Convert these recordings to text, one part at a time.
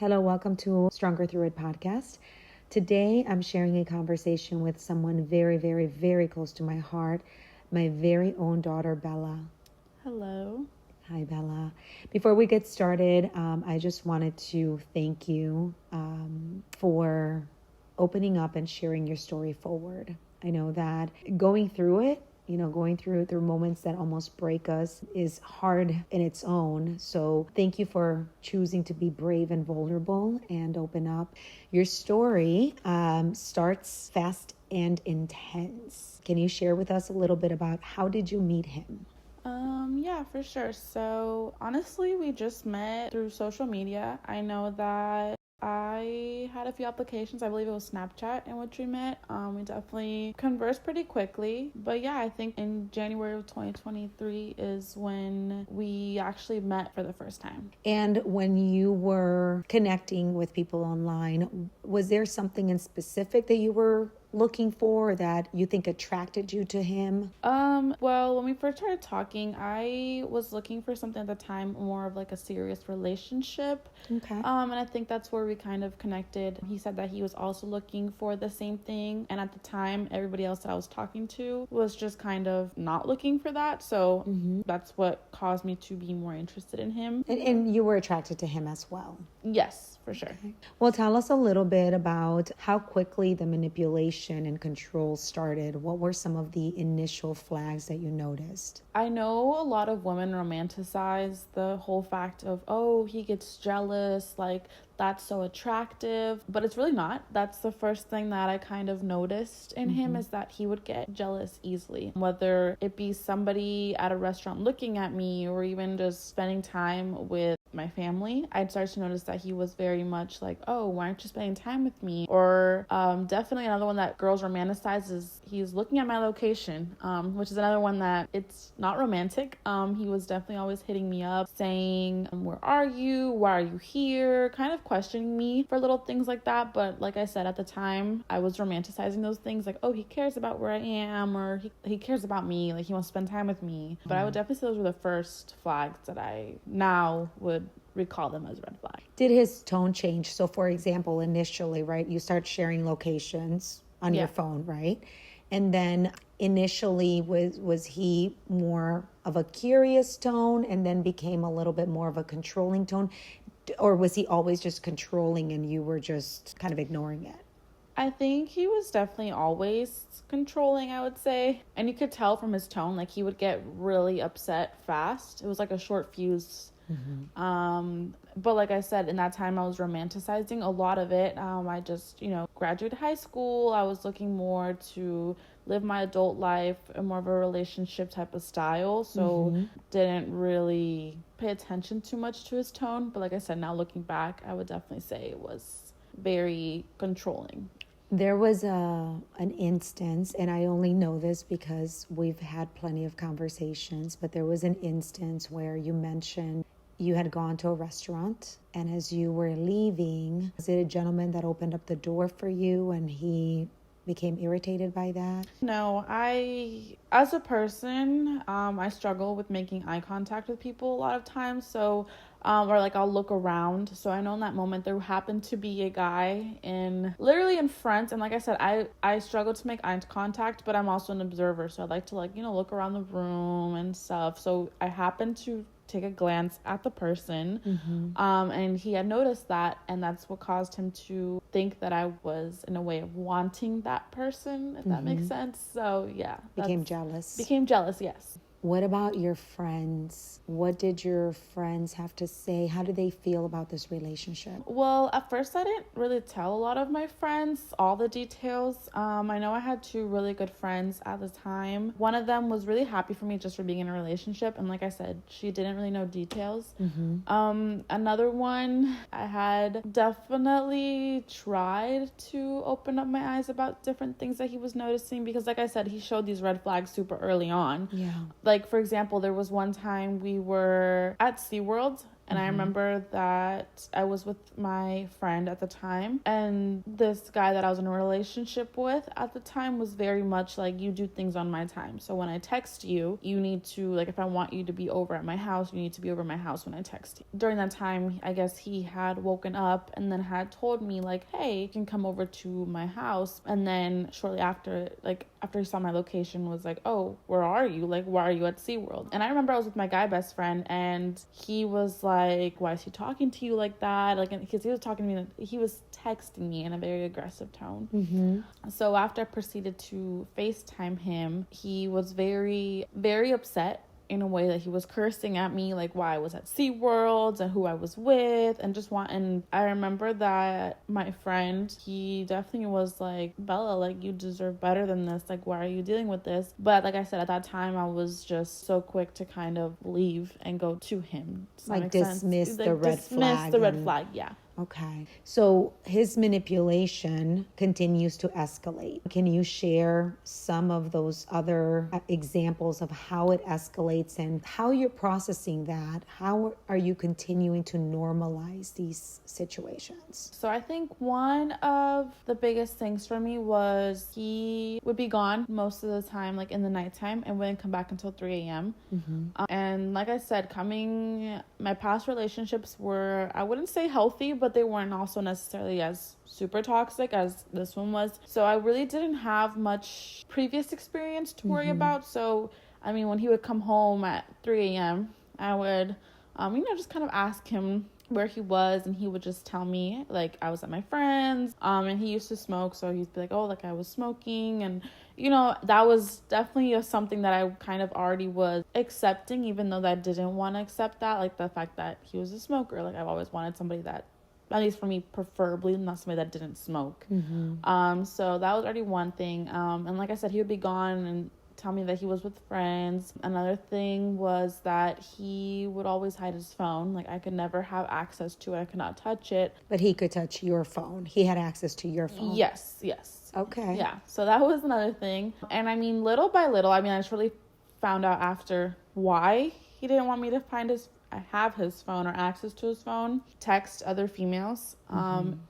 Hello, welcome to Stronger Through It podcast. Today, I'm sharing a conversation with someone very, very, very close to my heart, my very own daughter, Bella. Hello. Hi, Bella. Before we get started, I just wanted to thank you for opening up and sharing your story forward. I know that going through moments that almost break us is hard in its own. So thank you for choosing to be brave and vulnerable and open up. Your story starts fast and intense. Can you share with us a little bit about how did you meet him? Yeah, for sure. So honestly, we just met through social media. I know that I had a few applications. I believe it was Snapchat in which we met. We definitely conversed pretty quickly. But yeah, I think in January of 2023 is when we actually met for the first time. And when you were connecting with people online, was there something in specific that you were looking for that you think attracted you to him? Well, when we first started talking, I was looking for something at the time more of like a serious relationship. Okay. And I think that's where we kind of connected. He said that he was also looking for the same thing, and at the time, everybody else that I was talking to was just kind of not looking for that. So that's what caused me to be more interested in him. And you were attracted to him as well. Yes, for sure. Okay. Well, tell us a little bit about how quickly the manipulation and control started. What were some of the initial flags that you noticed? I know a lot of women romanticize the whole fact of, oh, he gets jealous, like that's so attractive, but it's really not. That's the first thing that I kind of noticed in him, is that he would get jealous easily, whether it be somebody at a restaurant looking at me or even just spending time with my family. I'd start to notice that he was very much like, oh, why aren't you spending time with me? Or definitely another one that girls romanticize is he's looking at my location, which is another one that it's not romantic. He was definitely always hitting me up saying, where are you? Why are you here? Kind of questioning me for little things like that. But like I said, at the time, I was romanticizing those things like, oh, he cares about where I am, or he cares about me, like he wants to spend time with me. But I would definitely say those were the first flags that I now would recall them as red flags. Did his tone change? So, for example, initially, right, you start sharing locations on your phone, right? And then initially, was he more of a curious tone and then became a little bit more of a controlling tone? Or was he always just controlling and you were just kind of ignoring it? I think he was definitely always controlling, I would say. And you could tell from his tone, like he would get really upset fast. It was like a short fuse. But like I said, in that time I was romanticizing a lot of it. I just, graduated high school. I was looking more to live my adult life in more of a relationship type of style. So didn't really pay attention too much to his tone. But like I said, now looking back, I would definitely say it was very controlling. There was an instance, and I only know this because we've had plenty of conversations, but there was an instance where you mentioned you had gone to a restaurant, and as you were leaving, was it a gentleman that opened up the door for you and he became irritated by that? No, as a person, I struggle with making eye contact with people a lot of times. So, or like I'll look around. So I know in that moment there happened to be a guy literally in front. And like I said, I struggle to make eye contact, but I'm also an observer. So I like to look around the room and stuff. So I happened to take a glance at the person, and he had noticed that, and that's what caused him to think that I was in a way of wanting that person, if that makes sense. So yeah, Became jealous. Yes. What about your friends? What did your friends have to say? How do they feel about this relationship? Well, at first I didn't really tell a lot of my friends all the details. I know I had two really good friends at the time. One of them was really happy for me just for being in a relationship. And like I said, she didn't really know details. Another one, I had definitely tried to open up my eyes about different things that he was noticing. Because like I said, he showed these red flags super early on. Yeah. Like, for example, there was one time we were at SeaWorld And I remember that I was with my friend at the time, and this guy that I was in a relationship with at the time was very much like, you do things on my time. So when I text you, you need to, like, if I want you to be over at my house, you need to be over at my house when I text you. During that time, I guess he had woken up and then had told me, like, hey, you can come over to my house. And then shortly after, like, after he saw my location, was like, oh, where are you? Like, why are you at SeaWorld? And I remember I was with my guy best friend, and he was like, why is he talking to you like that? Like, because he was talking to me, he was texting me in a very aggressive tone. So after I proceeded to FaceTime him, he was very, very upset, in a way that he was cursing at me, like why I was at SeaWorld and who I was with, and I remember that my friend, he definitely was like, Bella, like, you deserve better than this, like, why are you dealing with this? But like I said, at that time, I was just so quick to kind of leave and go to him. Like dismiss the red flag. Red flag, yeah. Okay. So his manipulation continues to escalate. Can you share some of those other examples of how it escalates and how you're processing that? How are you continuing to normalize these situations? So I think one of the biggest things for me was he would be gone most of the time, like in the nighttime, and wouldn't come back until 3 a.m. And like I said, my past relationships were, I wouldn't say healthy, but they weren't also necessarily as super toxic as this one was. So I really didn't have much previous experience to worry about. So, I mean, when he would come home at 3 a.m., I would, just kind of ask him where he was, and he would just tell me, like, I was at my friend's, and he used to smoke, so he'd be like, oh, like, I was smoking, and, that was definitely something that I kind of already was accepting, even though that I didn't want to accept that, like, the fact that he was a smoker. Like, I've always wanted somebody that, at least for me, preferably not somebody that didn't smoke. So that was already one thing, and like I said, he would be gone and tell me that he was with friends. Another thing was that he would always hide his phone. Like, I could never have access to it. I could not touch it. But he could touch your phone. He had access to your phone. Yes. Okay. Yeah. So that was another thing. And I mean, little by little, I just really found out after why he didn't want me to have his phone or access to his phone, text other females,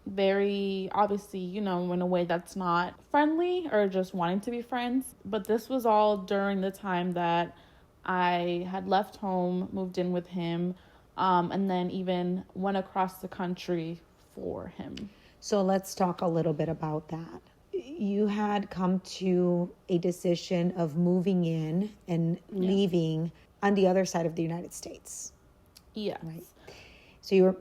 very obviously, in a way that's not friendly or just wanting to be friends. But this was all during the time that I had left home, moved in with him, and then even went across the country for him. So let's talk a little bit about that. You had come to a decision of moving in and leaving on the other side of the United States. Yes. Right. So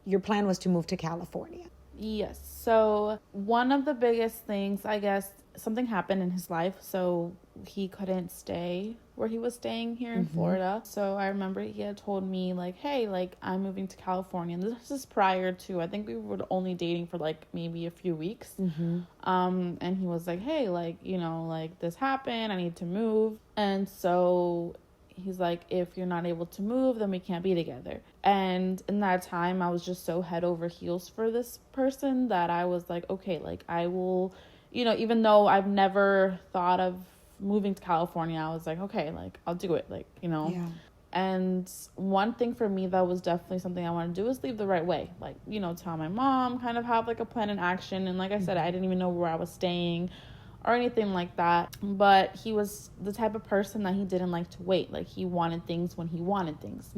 your plan was to move to California. Yes. So one of the biggest things, I guess, something happened in his life, so he couldn't stay where he was staying here in Florida. So I remember he had told me, like, hey, like, I'm moving to California. And this is prior to, I think we were only dating for like maybe a few weeks. And he was like, hey, like, like, this happened, I need to move. And so he's like, if you're not able to move, then we can't be together. And in that time, I was just so head over heels for this person that I was like, okay, like, I will, even though I've never thought of moving to California, I was like, okay, like, I'll do it, like, Yeah. And one thing for me that was definitely something I want to do is leave the right way. Like, tell my mom, kind of have like a plan in action. And like I said, I didn't even know where I was staying or anything like that. But he was the type of person that he didn't like to wait. Like, he wanted things when he wanted things.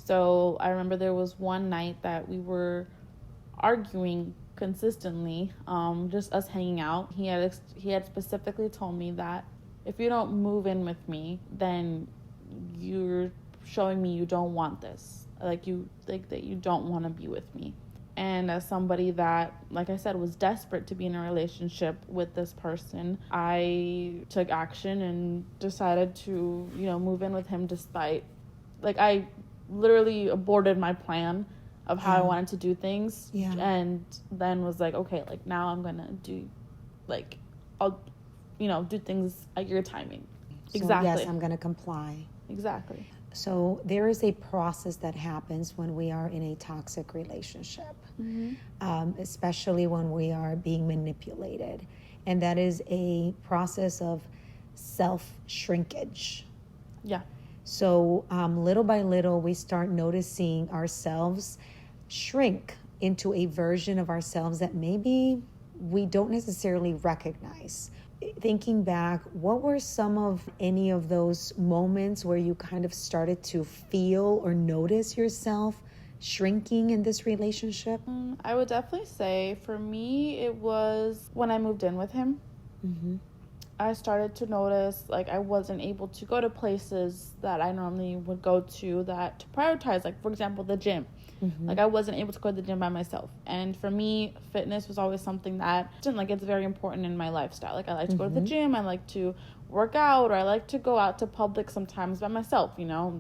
So I remember there was one night that we were arguing consistently, just us hanging out. He had specifically told me that if you don't move in with me, then you're showing me you don't want this. Like, that you don't want to be with me. And as somebody that, like I said, was desperate to be in a relationship with this person, I took action and decided to, move in with him despite, like, I literally aborted my plan of how I wanted to do things. Yeah. And then was like, okay, like, now I'm going to do, like, I'll, do things at your timing. So, Exactly. yes, I'm going to comply. Exactly. So there is a process that happens when we are in a toxic relationship, especially when we are being manipulated. And that is a process of self-shrinkage. Yeah. So little by little, we start noticing ourselves shrink into a version of ourselves that maybe we don't necessarily recognize. Thinking back, what were some of any of those moments where you kind of started to feel or notice yourself shrinking in this relationship? I would definitely say for me, it was when I moved in with him. Mm-hmm. I started to notice like I wasn't able to go to places that I normally would go to that to prioritize, like for example, the gym. Mm-hmm. Like I wasn't able to go to the gym by myself. And for me, fitness was always something that it's very important in my lifestyle. Like I like to go to the gym, I like to work out, or I like to go out to public sometimes by myself,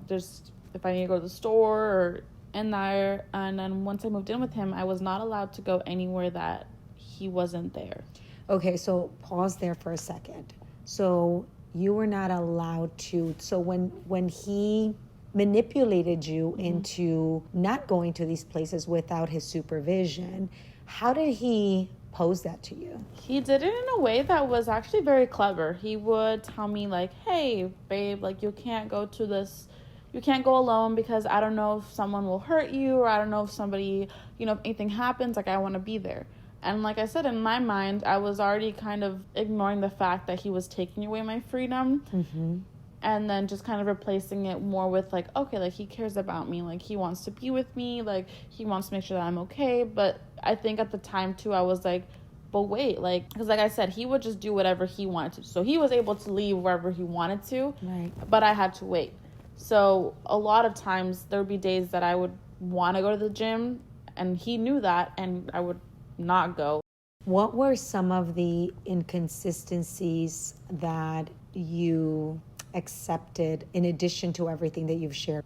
just if I need to go to the store or in there. And then once I moved in with him, I was not allowed to go anywhere that he wasn't there. Okay, so pause there for a second. So you were not allowed to, so when he manipulated you into not going to these places without his supervision, how did he pose that to you? He did it in a way that was actually very clever. He would tell me like, hey babe, like you can't go go alone because I don't know if someone will hurt you, or I don't know if somebody, if anything happens, like I want to be there. And like I said, in my mind, I was already kind of ignoring the fact that he was taking away my freedom. Mm-hmm. And then just kind of replacing it more with like, okay, like he cares about me, like he wants to be with me, like he wants to make sure that I'm okay. But I think at the time too, I was like, but wait, like, because like I said, he would just do whatever he wanted to. So he was able to leave wherever he wanted to, right? But I had to wait. So a lot of times there would be days that I would want to go to the gym, and he knew that, and I would not go. What were some of the inconsistencies that you accepted in addition to everything that you've shared?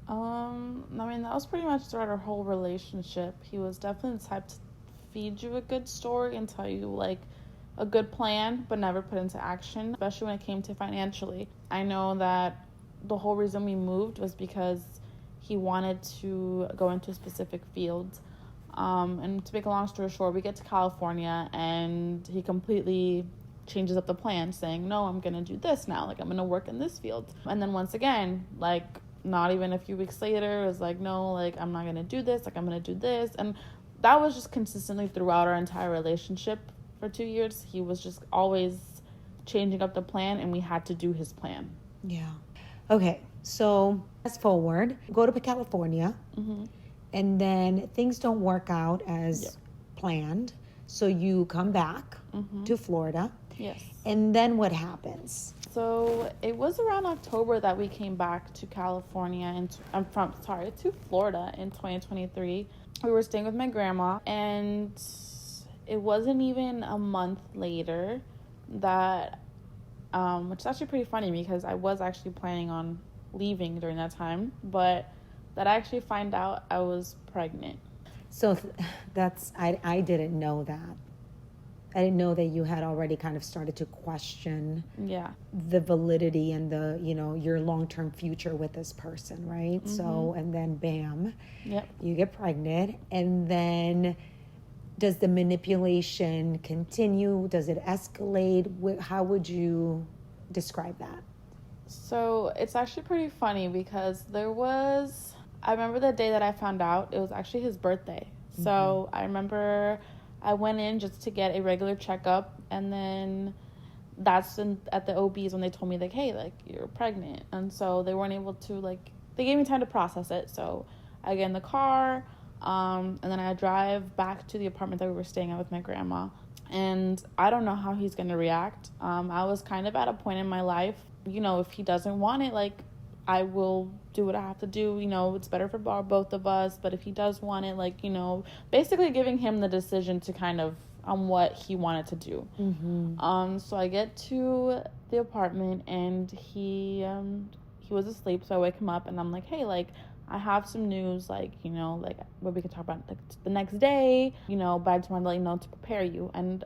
That was pretty much throughout our whole relationship. He was definitely the type to feed you a good story and tell you like a good plan, but never put into action, especially when it came to financially. I know that the whole reason we moved was because he wanted to go into a specific field. And to make a long story short, we get to California and he completely changes up the plan, saying, no, I'm going to do this now. Like, I'm going to work in this field. And then once again, like, not even a few weeks later, it was like, no, like, I'm not going to do this. Like, I'm going to do this. And that was just consistently throughout our entire relationship for 2 years. He was just always changing up the plan, and we had to do his plan. Yeah. Okay. So fast forward, go to California, and then things don't work out as planned. So you come back to Florida. Yes. And then what happens? So it was around October that we came back to California, and to Florida in 2023. We were staying with my grandma, and it wasn't even a month later that, which is actually pretty funny because I was actually planning on leaving during that time, but that I actually find out I was pregnant. So I didn't know that. I didn't know that you had already kind of started to question the validity and the, your long-term future with this person, right? So, and then bam, you get pregnant. And then does the manipulation continue? Does it escalate? How would you describe that? So it's actually pretty funny because I remember the day that I found out, it was actually his birthday. So I remember I went in just to get a regular checkup, and then that's at the OBs when they told me, like, hey, like, you're pregnant. And so they weren't able to, like, they gave me time to process it. So I get in the car, and then I drive back to the apartment that we were staying at with my grandma. And I don't know how he's going to react. I was kind of at a point in my life, if he doesn't want it, like, I will do what I have to do. It's better for both of us. But if he does want it, like, basically giving him the decision to kind of on what he wanted to do. So I get to the apartment, and he was asleep. So I wake him up, and I'm like, hey, like, I have some news, like, like what we could talk about like the next day, but I just wanted to let you know to prepare you. And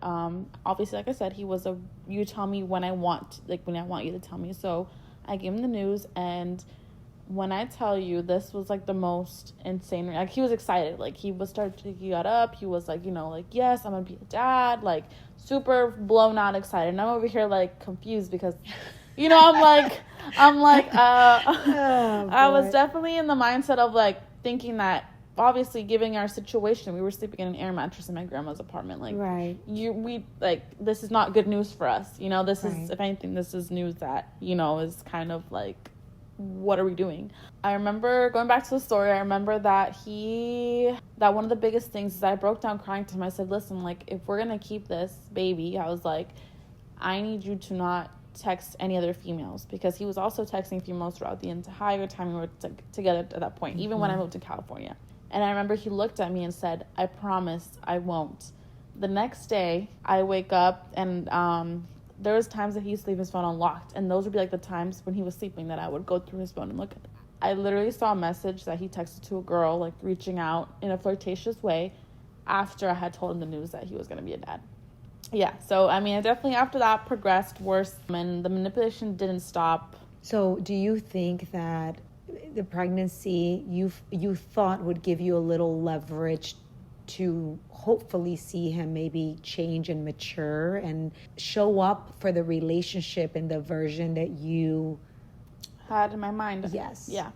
obviously, like I said, you tell me when I want you to tell me. So I gave him the news, and when I tell you, this was like the most insane. Like, he was excited. Like, he got up. He was like, like, yes, I'm gonna be a dad. Like, super blown out excited. And I'm over here like confused because You know, Oh, I was boy. definitely in the mindset of like thinking that obviously given our situation, we were sleeping in an air mattress in my grandma's apartment. Like Right. this is not good news for us. You know, this Right. is, if anything, this is news that, you know, is kind of like, what are we doing? I remember going back to the story. I remember that one of the biggest things is I broke down crying to him. I said, listen, like, if we're going to keep this baby, I was like, I need you to not text any other females, because he was also texting females throughout the entire time we were together at that point, even when I moved to California. And I remember he looked at me and said, I promise I won't. The next day, I wake up and there was times that he used to leave his phone unlocked, and those would be like the times when he was sleeping that I would go through his phone and look at it. I literally saw a message that he texted to a girl, like reaching out in a flirtatious way after I had told him the news that he was going to be a dad. Yeah, so I mean, I definitely after that progressed worse, and the manipulation didn't stop. So do you think that the pregnancy you thought would give you a little leverage to hopefully see him maybe change and mature and show up for the relationship in the version that you Had in my mind? Yes. Yeah,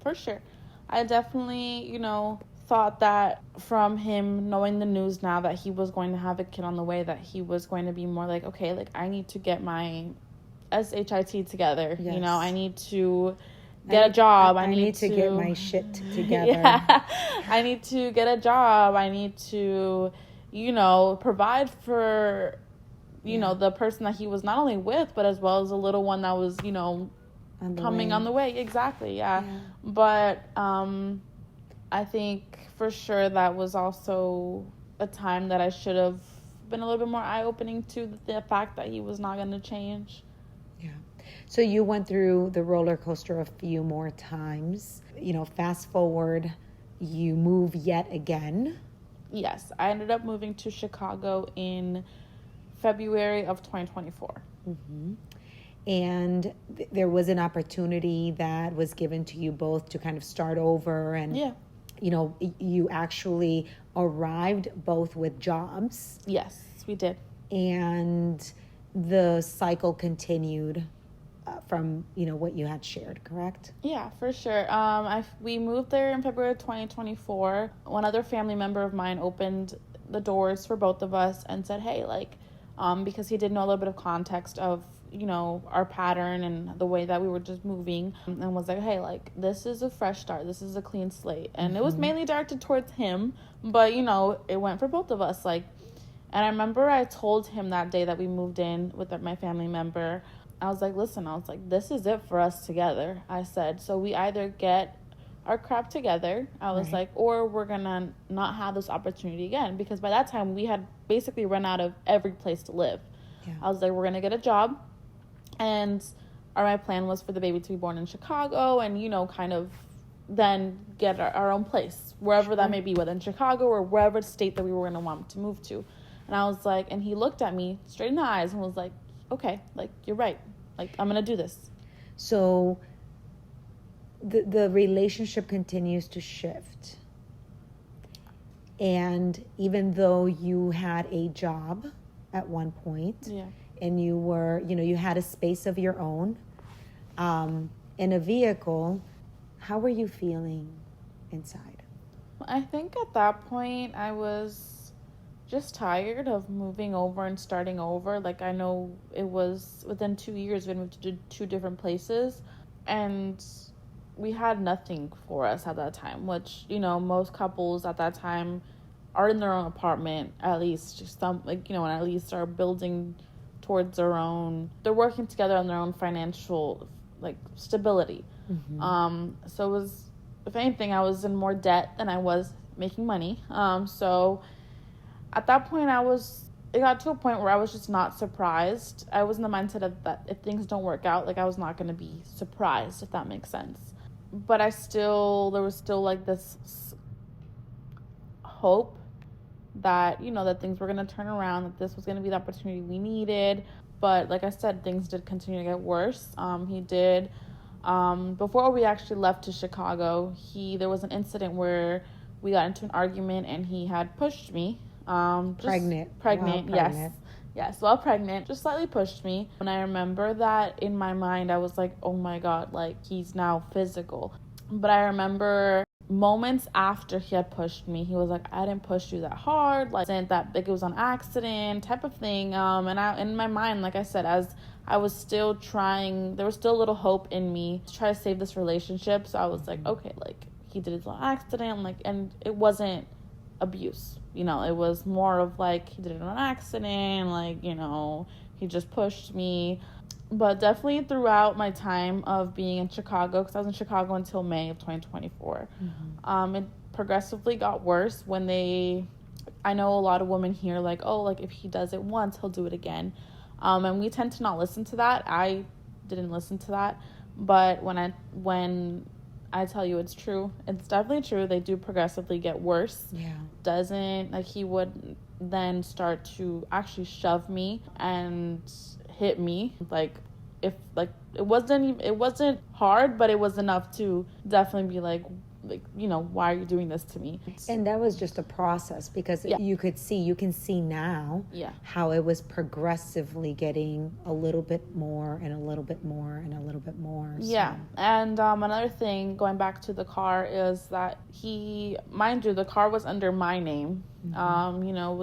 for sure. I definitely, you know, thought that from him knowing the news now that he was going to have a kid on the way, that he was going to be more like, okay, like I need to get my SHIT together. Yes. You know, I need to get a job. I need to get my shit together. Yeah. I need to get a job. I need to, you know, provide for, you know, the person that he was not only with, but as well as a little one that was, you know, coming on the way. Exactly. Yeah. But I think for sure that was also a time that I should have been a little bit more eye-opening to the fact that he was not going to change. Yeah. So you went through the roller coaster a few more times. You know, fast forward, you move yet again. Yes. I ended up moving to Chicago in February of 2024. Mm-hmm. And there was an opportunity that was given to you both to kind of start over. And, you know, you actually arrived both with jobs. Yes, we did. And the cycle continued from, you know, what you had shared, correct? Yeah, for sure. We moved there in February 2024. One other family member of mine opened the doors for both of us and said, hey, like, because he did know a little bit of context of, you know, our pattern and the way that we were just moving, and was like, hey, like, this is a fresh start. This is a clean slate. And it was mainly directed towards him, but, you know, it went for both of us. Like, and I remember I told him that day that we moved in with my family member, I was like, listen, I was like, this is it for us together. I said, so we either get our crap together, I was like, or we're gonna not have this opportunity again, because by that time we had basically run out of every place to live. I was like, we're gonna get a job, and my plan was for the baby to be born in Chicago, and, you know, kind of then get our own place, wherever that may be, whether in Chicago or wherever state that we were gonna want to move to. And I was like, and he looked at me straight in the eyes and was like, okay, like, you're right, like, I'm gonna do this. So the relationship continues to shift. And even though you had a job at one point, and you were, you know, you had a space of your own, in a vehicle, how were you feeling inside? I think at that point I was just tired of moving over and starting over. Like, I know it was within 2 years we moved to 2 different places, and we had nothing for us at that time, which, you know, most couples at that time are in their own apartment, at least some, like, you know, and at least are building towards their own, they're working together on their own financial, like, stability. So it was, if anything, I was in more debt than I was making money. So at that point it got to a point where I was just not surprised. I was in the mindset of that if things don't work out, like, I was not going to be surprised, if that makes sense. But there was still like this hope that, you know, that things were going to turn around, that this was going to be the opportunity we needed. But like I said, things did continue to get worse. He did, before we actually left to Chicago, there was an incident where we got into an argument and he had pushed me. Pregnant. Pregnant, yes. Yes, while pregnant, just slightly pushed me. And I remember that in my mind, I was like, oh my God, like he's now physical. But I remember moments after he had pushed me, he was like, I didn't push you that hard, like, wasn't that big, it was on accident type of thing. And I, in my mind, like I said, as I was still trying, there was still a little hope in me to try to save this relationship. So I was like, okay, like he did it on accident, like, and it wasn't abuse, you know, it was more of like he did it on accident, like, you know, he just pushed me. But definitely throughout my time of being in Chicago, because I was in Chicago until May of 2024, it progressively got worse when I know a lot of women here like, oh, like if he does it once, he'll do it again. And we tend to not listen to that. I didn't listen to that. But when I tell you it's true, it's definitely true. They do progressively get worse. Yeah. Doesn't, like, he would then start to actually shove me and hit me. Like, if, like, it wasn't hard, but it was enough to definitely be like, you know, why are you doing this to me? And that was just a process, because you can see now how it was progressively getting a little bit more and a little bit more and a little bit more. So. Yeah. And another thing, going back to the car, is that mind you, the car was under my name. You know,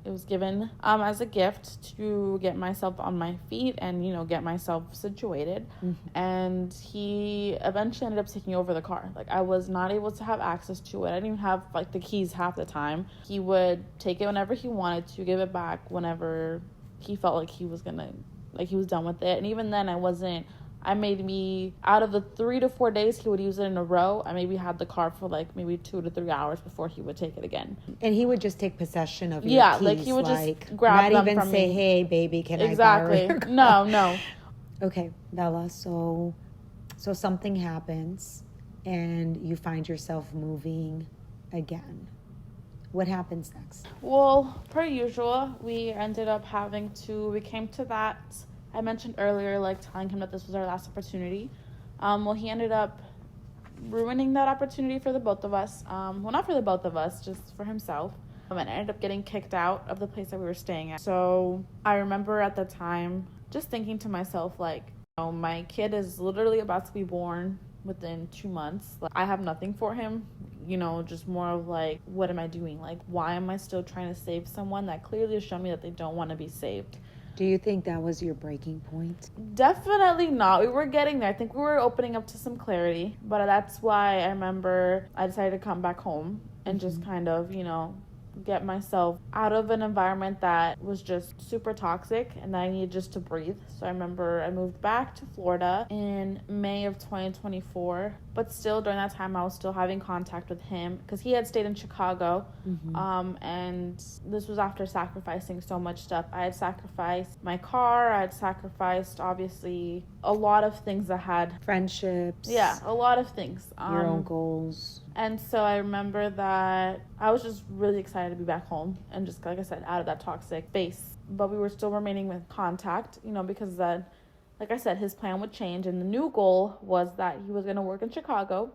it was given as a gift to get myself on my feet and, you know, get myself situated. And he eventually ended up taking over the car. Like, I was not able to have access to it. I didn't even have like the keys half the time. He would take it whenever he wanted to, give it back whenever he felt like he was done with it. And even then, maybe out of the 3 to 4 days he would use it in a row, I maybe had the car for like maybe 2 to 3 hours before he would take it again. And he would just take possession of your keys. Like he would just grab them from me. Not even say, hey, baby, can I borrow your car? No. Okay, Bella, so something happens and you find yourself moving again. What happens next? Well, per usual, we came to that. I mentioned earlier, like, telling him that this was our last opportunity. Well, he ended up ruining that opportunity for the both of us. Well, not for the both of us, just for himself. And ended up getting kicked out of the place that we were staying at. So I remember at the time just thinking to myself, like, you know, my kid is literally about to be born within 2 months. Like, I have nothing for him. You know, just more of like, what am I doing? Like, why am I still trying to save someone that clearly has shown me that they don't want to be saved? Do you think that was your breaking point? Definitely not. We were getting there. I think we were opening up to some clarity. But that's why I remember I decided to come back home and just kind of, you know, get myself out of an environment that was just super toxic and that I needed just to breathe. So I remember I moved back to Florida in May of 2024, but still during that time I was still having contact with him because he had stayed in Chicago. And this was after sacrificing so much stuff. I had sacrificed my car, I had sacrificed obviously a lot of things that had friendships, a lot of things, your own goals. And so I remember that I was just really excited to be back home and just, like I said, out of that toxic space. But we were still remaining with contact, you know, because that, like I said, his plan would change. And the new goal was that he was going to work in Chicago.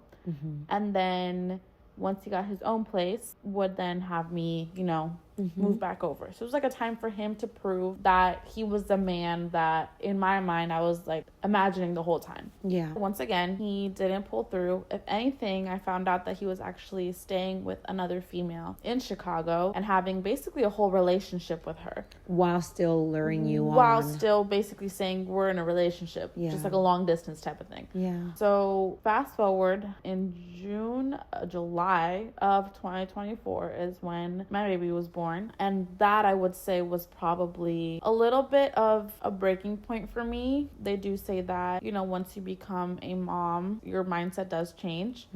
And then once he got his own place, would then have me, you know, move back over. So it was like a time for him to prove that he was the man that, in my mind, I was like imagining the whole time. Yeah. Once again, he didn't pull through. If anything, I found out that he was actually staying with another female in Chicago and having basically a whole relationship with her. While still luring you on. While still basically saying we're in a relationship. Just like a long distance type of thing. Yeah. So fast forward in July of 2024 is when my baby was born. And that, I would say, was probably a little bit of a breaking point for me. They do say that, you know, once you become a mom, your mindset does change.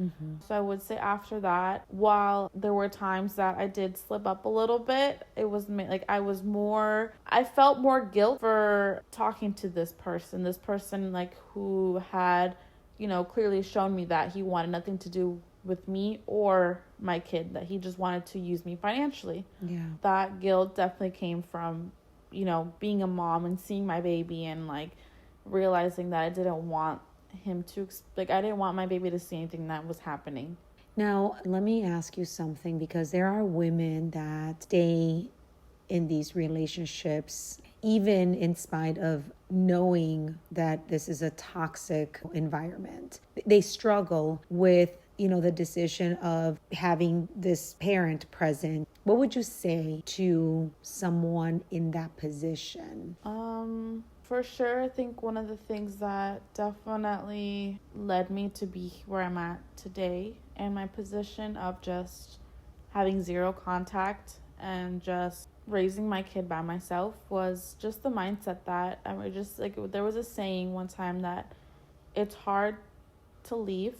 So I would say after that, while there were times that I did slip up a little bit, it was like I felt more guilt for talking to this person like who had, you know, clearly shown me that he wanted nothing to do with me or my kid, that he just wanted to use me financially. That guilt definitely came from, you know, being a mom and seeing my baby and like realizing that I didn't want him to, I didn't want my baby to see anything that was happening. Now, let me ask you something, because there are women that stay in these relationships, even in spite of knowing that this is a toxic environment. They struggle with, the decision of having this parent present. What would you say to someone in that position? For sure, I think one of the things that definitely led me to be where I'm at today and my position of just having zero contact and just raising my kid by myself was just the mindset that just like, there was a saying one time that it's hard to leave,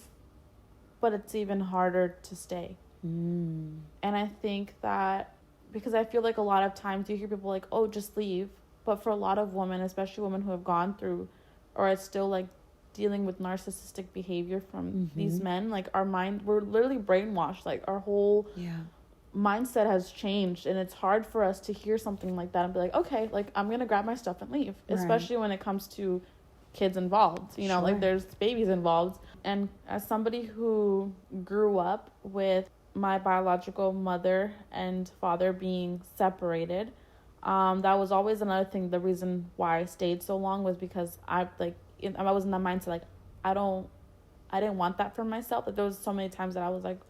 but it's even harder to stay. And I think that because I feel like a lot of times you hear people like, oh, just leave. But for a lot of women, especially women who have gone through or are still like dealing with narcissistic behavior from these men, like we're literally brainwashed. Like our whole mindset has changed, and it's hard for us to hear something like that and be like, okay, like I'm going to grab my stuff and leave, especially when it comes to kids involved, like there's babies involved. And as somebody who grew up with my biological mother and father being separated, that was always another thing. The reason why I stayed so long was because I was in that mindset, like, I didn't want that for myself. Like, there was so many times that I was like,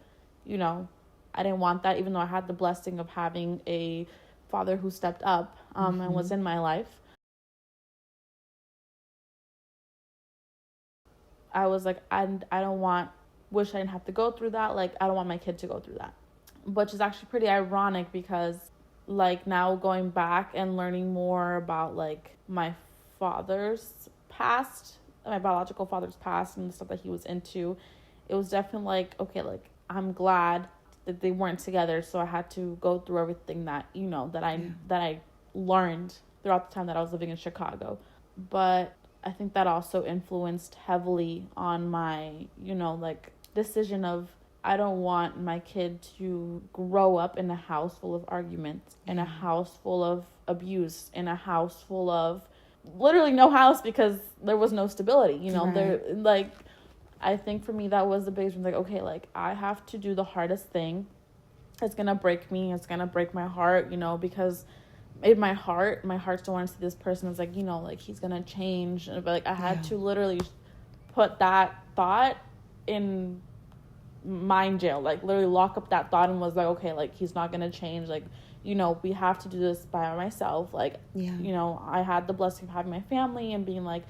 I didn't want that, even though I had the blessing of having a father who stepped up, and was in my life. I was like, I wish I didn't have to go through that. Like, I don't want my kid to go through that. Which is actually pretty ironic because, like, now going back and learning more about, like, my father's past, my biological father's past and the stuff that he was into, it was definitely like, okay, like, I'm glad that they weren't together, so I had to go through everything that, that I learned throughout the time that I was living in Chicago. But I think that also influenced heavily on my, like, decision of, I don't want my kid to grow up in a house full of arguments, in a house full of abuse, in a house full of literally no house because there was no stability, there, like, I think for me that was the biggest one. Like, okay, like, I have to do the hardest thing. It's gonna break me, it's gonna break my heart, because in my heart still wants to see this person as, like, like, he's gonna change. But, like, I had to literally put that thought in mind jail, like, literally lock up that thought, and was like, okay, like, he's not gonna change, like, we have to do this by myself. Like, I had the blessing of having my family and being like,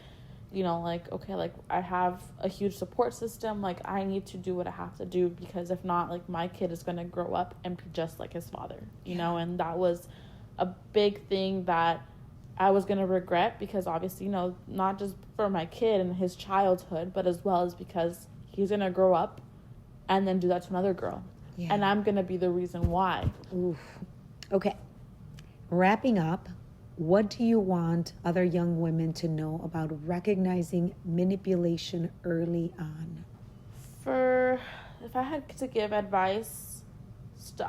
like, okay, like, I have a huge support system. Like, I need to do what I have to do, because if not, like, my kid is gonna grow up and be just like his father, and that was a big thing that I was going to regret, because obviously, not just for my kid and his childhood, but as well as because he's going to grow up and then do that to another girl. Yeah. And I'm going to be the reason why. Oof. Okay. Wrapping up, what do you want other young women to know about recognizing manipulation early on? If I had to give advice,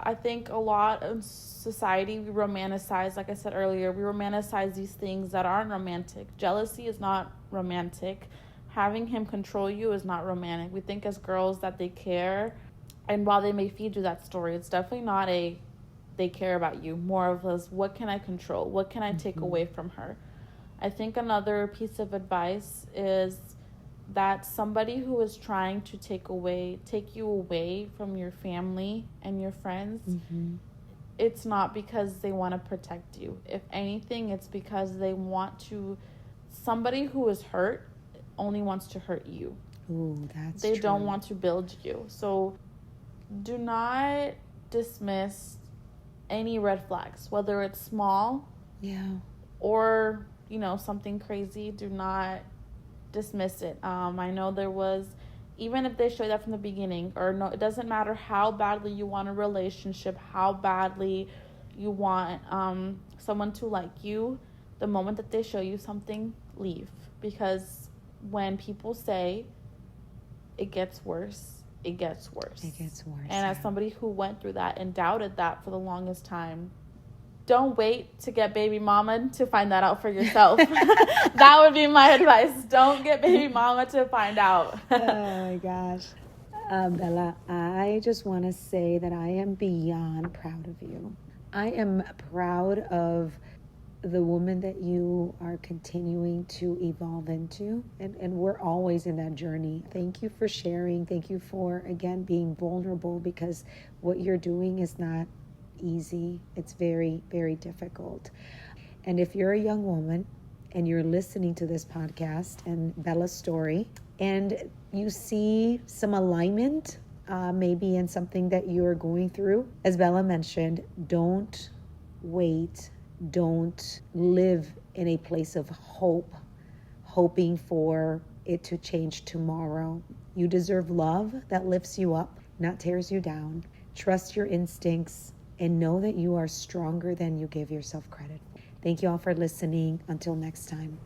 I think a lot of society, we romanticize, like I said earlier, we romanticize these things that aren't romantic. Jealousy is not romantic. Having him control you is not romantic. We think as girls that they care, and while they may feed you that story, it's definitely not they care about you. More of us, what can I control? What can I take away from her? I think another piece of advice is that somebody who is trying to take you away from your family and your friends, it's not because they want to protect you. If anything, it's because somebody who is hurt only wants to hurt you. Ooh, that's They true. don't want to build you. So do not dismiss any red flags, whether it's small or, something crazy. Do not dismiss it. I know there was, even if they show that from the beginning, or no, it doesn't matter how badly you want a relationship, how badly you want someone to like you, the moment that they show you something, leave. Because when people say it gets worse, it gets worse. It gets worse. And as somebody who went through that and doubted that for the longest time, don't wait to get baby mama to find that out for yourself. That would be my advice. Don't get baby mama to find out. Oh my gosh. Bella, I just want to say that I am beyond proud of you. I am proud of the woman that you are continuing to evolve into. And we're always in that journey. Thank you for sharing. Thank you for, again, being vulnerable, because what you're doing is not easy. It's very, very difficult. And if you're a young woman and you're listening to this podcast and Bella's story, and you see some alignment, maybe in something that you're going through, as Bella mentioned, don't wait. Don't live in a place of hope, hoping for it to change tomorrow. You deserve love that lifts you up, not tears you down. Trust your instincts and know that you are stronger than you give yourself credit for. Thank you all for listening. Until next time.